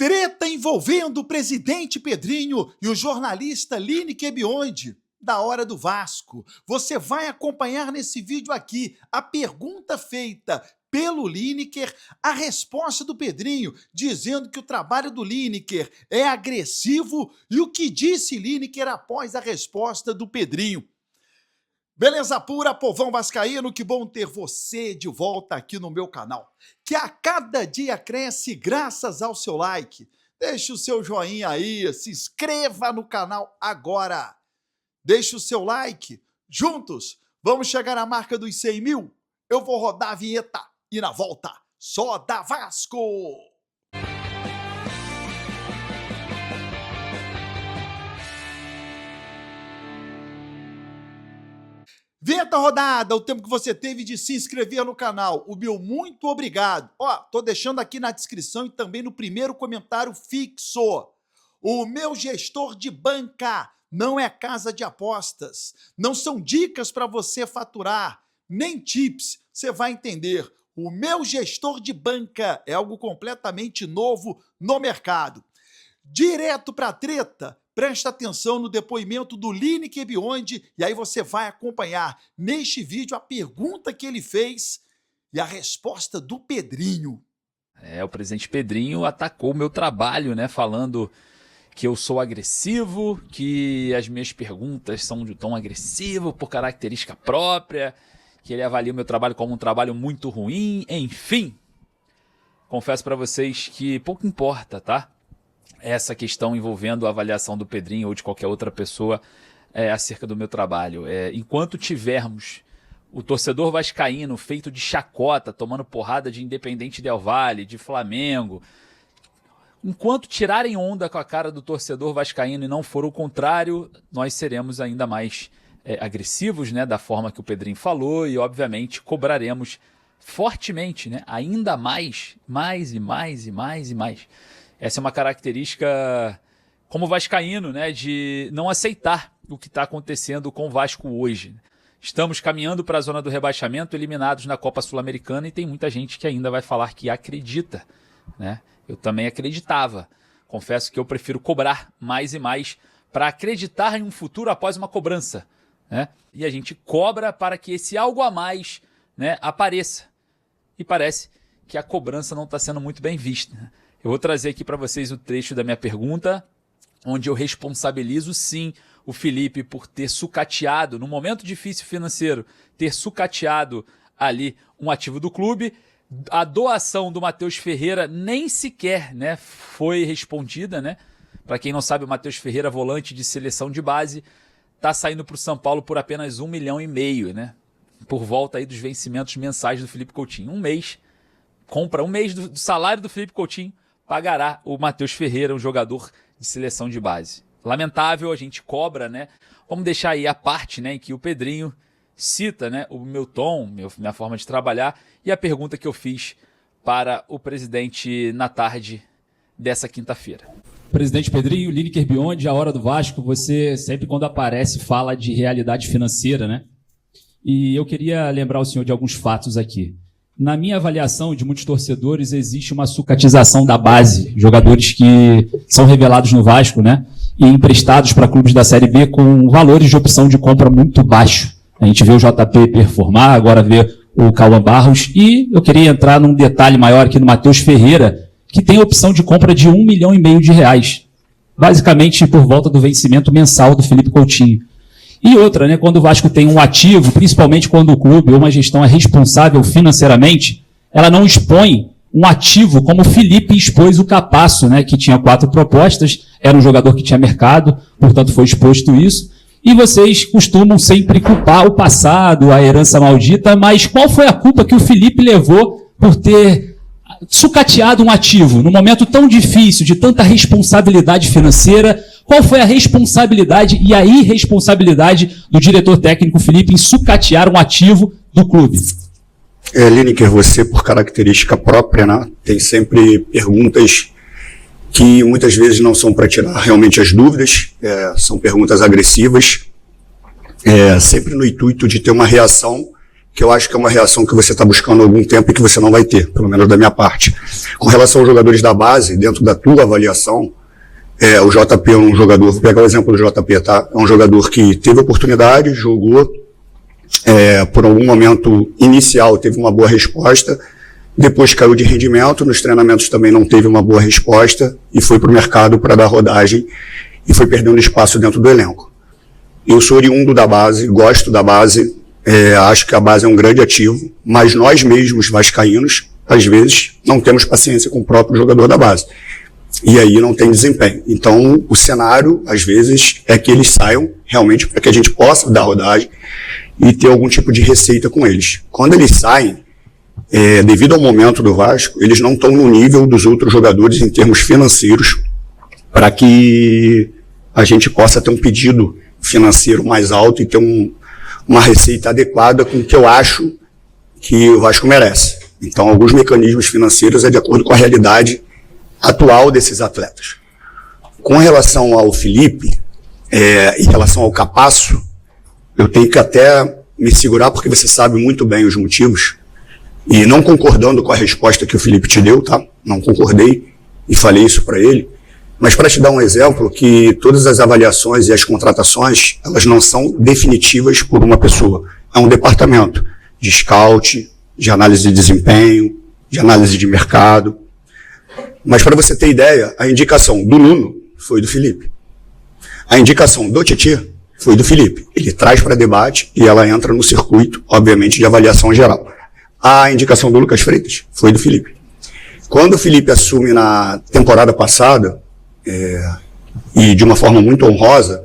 Treta envolvendo o presidente Pedrinho e o jornalista Lineker Biondi, da Hora do Vasco. Você vai acompanhar nesse vídeo aqui a pergunta feita pelo Lineker, a resposta do Pedrinho, dizendo que o trabalho do Lineker é agressivo e o que disse Lineker após a resposta do Pedrinho. Beleza pura, povão vascaíno, que bom ter você de volta aqui no meu canal, que a cada dia cresce graças ao seu like. Deixe o seu joinha aí, se inscreva no canal agora. Deixe o seu like, juntos vamos chegar à marca dos 100 mil. Eu vou rodar a vinheta e na volta, só da Vasco! Vinheta rodada, o tempo que você teve de se inscrever no canal. O meu muito obrigado. Ó, tô deixando aqui na descrição e também no primeiro comentário fixo. O meu gestor de banca não é casa de apostas. Não são dicas para você faturar, nem tips. Você vai entender. O meu gestor de banca é algo completamente novo no mercado. Direto para a treta. Presta atenção no depoimento do Lineker Biondi e aí você vai acompanhar neste vídeo a pergunta que ele fez e a resposta do Pedrinho. O presidente Pedrinho atacou o meu trabalho, né, falando que eu sou agressivo, que as minhas perguntas são de tom agressivo por característica própria, que ele avalia o meu trabalho como um trabalho muito ruim, enfim. Confesso para vocês que pouco importa, tá? Essa questão envolvendo a avaliação do Pedrinho ou de qualquer outra pessoa acerca do meu trabalho. Enquanto tivermos o torcedor vascaíno feito de chacota, tomando porrada de Independente Del Valle, de Flamengo, enquanto tirarem onda com a cara do torcedor vascaíno e não for o contrário, nós seremos ainda mais agressivos, né, da forma que o Pedrinho falou e, obviamente, cobraremos fortemente, né, ainda mais. Essa é uma característica como vascaíno, né, de não aceitar o que está acontecendo com o Vasco hoje. Estamos caminhando para a zona do rebaixamento, eliminados na Copa Sul-Americana, e tem muita gente que ainda vai falar que acredita, né? Eu também acreditava. Confesso que eu prefiro cobrar mais e mais para acreditar em um futuro após uma cobrança, né? E a gente cobra para que esse algo a mais, né, apareça. E parece que a cobrança não está sendo muito bem vista, né? Eu vou trazer aqui para vocês o trecho da minha pergunta, onde eu responsabilizo sim o Felipe por ter sucateado, num momento difícil financeiro, ter sucateado ali um ativo do clube. A doação do Matheus Ferreira nem sequer, né, foi respondida, né? Para quem não sabe, o Matheus Ferreira, volante de seleção de base, está saindo para o São Paulo por apenas 1,5 milhão, né? Por volta aí dos vencimentos mensais do Felipe Coutinho. Um mês, compra um mês do salário do Felipe Coutinho, pagará o Matheus Ferreira, um jogador de seleção de base. Lamentável, a gente cobra, né? Vamos deixar aí a parte, né, em que o Pedrinho cita, né, o meu tom, minha forma de trabalhar e a pergunta que eu fiz para o presidente na tarde dessa quinta-feira. Presidente Pedrinho, Lineker Biondi, a Hora do Vasco, você sempre quando aparece fala de realidade financeira, né? E eu queria lembrar o senhor de alguns fatos aqui. Na minha avaliação de muitos torcedores, existe uma sucatização da base. Jogadores que são revelados no Vasco, né? E emprestados para clubes da Série B com valores de opção de compra muito baixos. A gente vê o JP performar, agora vê o Cauã Barros. E eu queria entrar num detalhe maior aqui no Matheus Ferreira, que tem opção de compra de R$1,5 milhão. Basicamente por volta do vencimento mensal do Felipe Coutinho. E outra, né, quando o Vasco tem um ativo, principalmente quando o clube ou uma gestão é responsável financeiramente, ela não expõe um ativo como o Felipe expôs o Capasso, né, que tinha 4 propostas, era um jogador que tinha mercado, portanto foi exposto isso. E vocês costumam sempre culpar o passado, a herança maldita, mas qual foi a culpa que o Felipe levou por ter sucateado um ativo num momento tão difícil, de tanta responsabilidade financeira? Qual foi a responsabilidade e a irresponsabilidade do diretor técnico Felipe em sucatear um ativo do clube? Lineker, você, por característica própria, né, tem sempre perguntas que muitas vezes não são para tirar realmente as dúvidas, são perguntas agressivas, sempre no intuito de ter uma reação que eu acho que é uma reação que você está buscando há algum tempo e que você não vai ter, pelo menos da minha parte. Com relação aos jogadores da base, dentro da tua avaliação, o JP é um jogador, vou pegar o exemplo do JP, tá? É um jogador que teve oportunidade, jogou, por algum momento inicial teve uma boa resposta, depois caiu de rendimento, nos treinamentos também não teve uma boa resposta e foi para o mercado para dar rodagem e foi perdendo espaço dentro do elenco. Eu sou oriundo da base, gosto da base, acho que a base é um grande ativo, mas nós mesmos, vascaínos, às vezes, não temos paciência com o próprio jogador da base. E aí não tem desempenho. Então, o cenário, às vezes, é que eles saiam realmente para que a gente possa dar rodagem e ter algum tipo de receita com eles. Quando eles saem, devido ao momento do Vasco, eles não estão no nível dos outros jogadores em termos financeiros para que a gente possa ter um pedido financeiro mais alto e ter uma receita adequada com o que eu acho que o Vasco merece. Então, alguns mecanismos financeiros é de acordo com a realidade atual desses atletas. Com relação ao Felipe, em relação ao Capasso, eu tenho que até me segurar porque você sabe muito bem os motivos e não concordando com a resposta que o Felipe te deu, tá? Não concordei e falei isso para ele. Mas para te dar um exemplo, que todas as avaliações e as contratações, elas não são definitivas por uma pessoa. É um departamento de scout, de análise de desempenho, de análise de mercado. Mas para você ter ideia, a indicação do Nuno foi do Felipe. A indicação do Tietê foi do Felipe. Ele traz para debate e ela entra no circuito, obviamente, de avaliação geral. A indicação do Lucas Freitas foi do Felipe. Quando o Felipe assume na temporada passada, e de uma forma muito honrosa,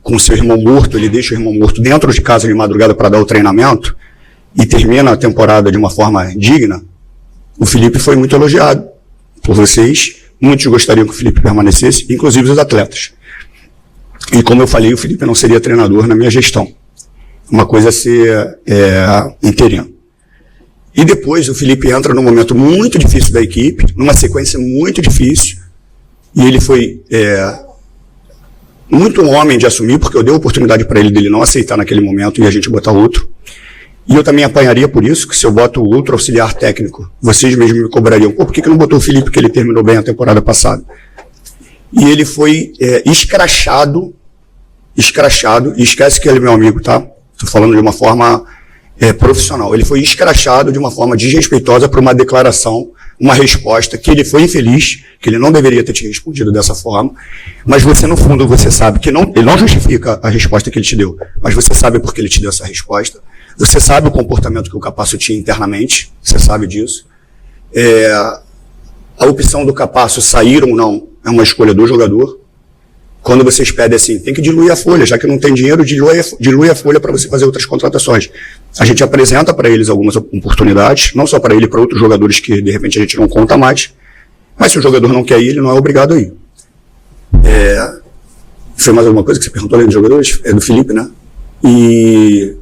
com seu irmão morto, ele deixa o irmão morto dentro de casa de madrugada para dar o treinamento, e termina a temporada de uma forma digna, o Felipe foi muito elogiado por vocês. Muitos gostariam que o Felipe permanecesse, inclusive os atletas. E como eu falei, o Felipe não seria treinador na minha gestão. Uma coisa a ser interino. E depois o Felipe entra num momento muito difícil da equipe, numa sequência muito difícil, e ele foi muito um homem de assumir, porque eu dei a oportunidade para ele dele não aceitar naquele momento e a gente botar outro. E eu também apanharia por isso, que se eu boto outro auxiliar técnico, vocês mesmos me cobrariam. Por que não botou o Felipe, que ele terminou bem a temporada passada? E ele foi escrachado, e esquece que ele é meu amigo, tá? Estou falando de uma forma profissional. Ele foi escrachado de uma forma desrespeitosa por uma declaração, uma resposta que ele foi infeliz, que ele não deveria ter te respondido dessa forma, mas você, no fundo, você sabe que ele não justifica a resposta que ele te deu, mas você sabe por que ele te deu essa resposta, você sabe o comportamento que o Capasso tinha internamente, você sabe disso. A opção do Capasso sair ou não é uma escolha do jogador. Quando vocês pedem assim, tem que diluir a folha, já que não tem dinheiro, dilui a folha para você fazer outras contratações. A gente apresenta para eles algumas oportunidades, não só para ele, para outros jogadores que de repente a gente não conta mais, mas se o jogador não quer ir, ele não é obrigado a ir. Foi mais alguma coisa que você perguntou além dos jogadores? É do Felipe, né? E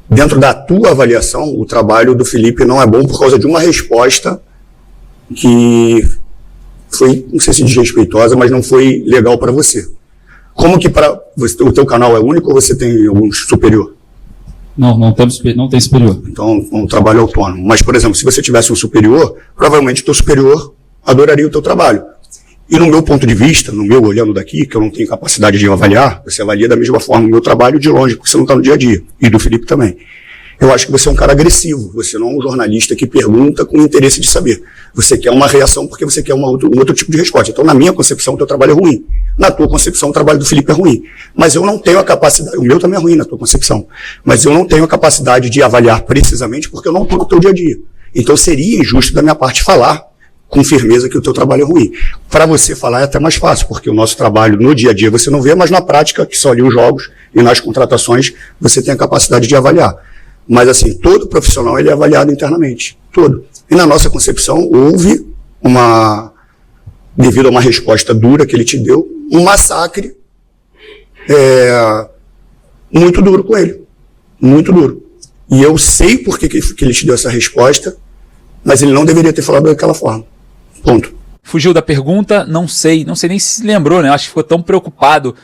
dentro da tua avaliação, o trabalho do Felipe não é bom por causa de uma resposta que foi, não sei se desrespeitosa, mas não foi legal para você. Como que para o teu canal é único ou você tem algum superior? Não tem superior. Então, um trabalho autônomo. Mas, por exemplo, se você tivesse um superior, provavelmente o teu superior adoraria o teu trabalho. E no meu ponto de vista, no meu olhando daqui, que eu não tenho capacidade de avaliar, você avalia da mesma forma o meu trabalho de longe, porque você não está no dia a dia. E do Felipe também. Eu acho que você é um cara agressivo, você não é um jornalista que pergunta com interesse de saber. Você quer uma reação porque você quer um outro tipo de resposta. Então, na minha concepção, o teu trabalho é ruim. Na tua concepção, o trabalho do Felipe é ruim. Mas eu não tenho a capacidade, o meu também é ruim na tua concepção, mas eu não tenho a capacidade de avaliar precisamente porque eu não estou no teu dia a dia. Então, seria injusto da minha parte falar com firmeza que o teu trabalho é ruim. Para você falar é até mais fácil, porque o nosso trabalho no dia a dia você não vê, mas na prática, que só ali os jogos e nas contratações, você tem a capacidade de avaliar. Mas, assim, todo profissional ele é avaliado internamente. Todo. E na nossa concepção, houve devido a uma resposta dura que ele te deu, um massacre muito duro com ele. Muito duro. E eu sei por que ele te deu essa resposta, mas ele não deveria ter falado daquela forma. Ponto. Fugiu da pergunta, não sei nem se lembrou, né? Acho que ficou tão preocupado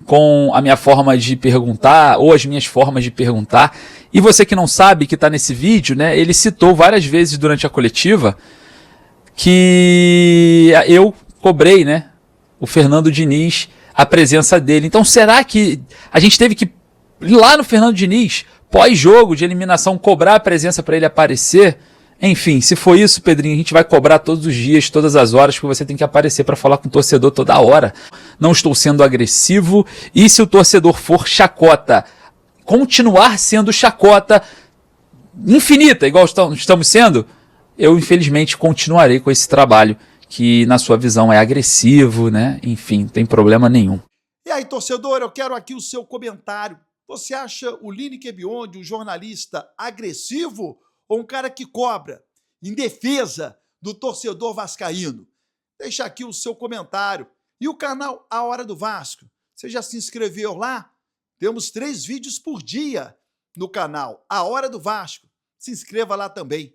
com a minha forma de perguntar, ou as minhas formas de perguntar. E você que não sabe, que está nesse vídeo, né, ele citou várias vezes durante a coletiva que eu cobrei, né, o Fernando Diniz, a presença dele. Então será que a gente teve que ir lá no Fernando Diniz, pós-jogo de eliminação, cobrar a presença para ele aparecer? Enfim, se for isso, Pedrinho, a gente vai cobrar todos os dias, todas as horas, porque você tem que aparecer para falar com o torcedor toda hora. Não estou sendo agressivo, e se o torcedor for chacota, continuar sendo chacota infinita, igual estamos sendo, eu infelizmente continuarei com esse trabalho que na sua visão é agressivo, né? Enfim, não tem problema nenhum. E aí, torcedor, eu quero aqui o seu comentário. Você acha o Lineker Biondi um jornalista agressivo ou um cara que cobra em defesa do torcedor vascaíno? Deixa aqui o seu comentário. E o canal A Hora do Vasco, você já se inscreveu lá? Temos 3 vídeos por dia no canal A Hora do Vasco. Se inscreva lá também.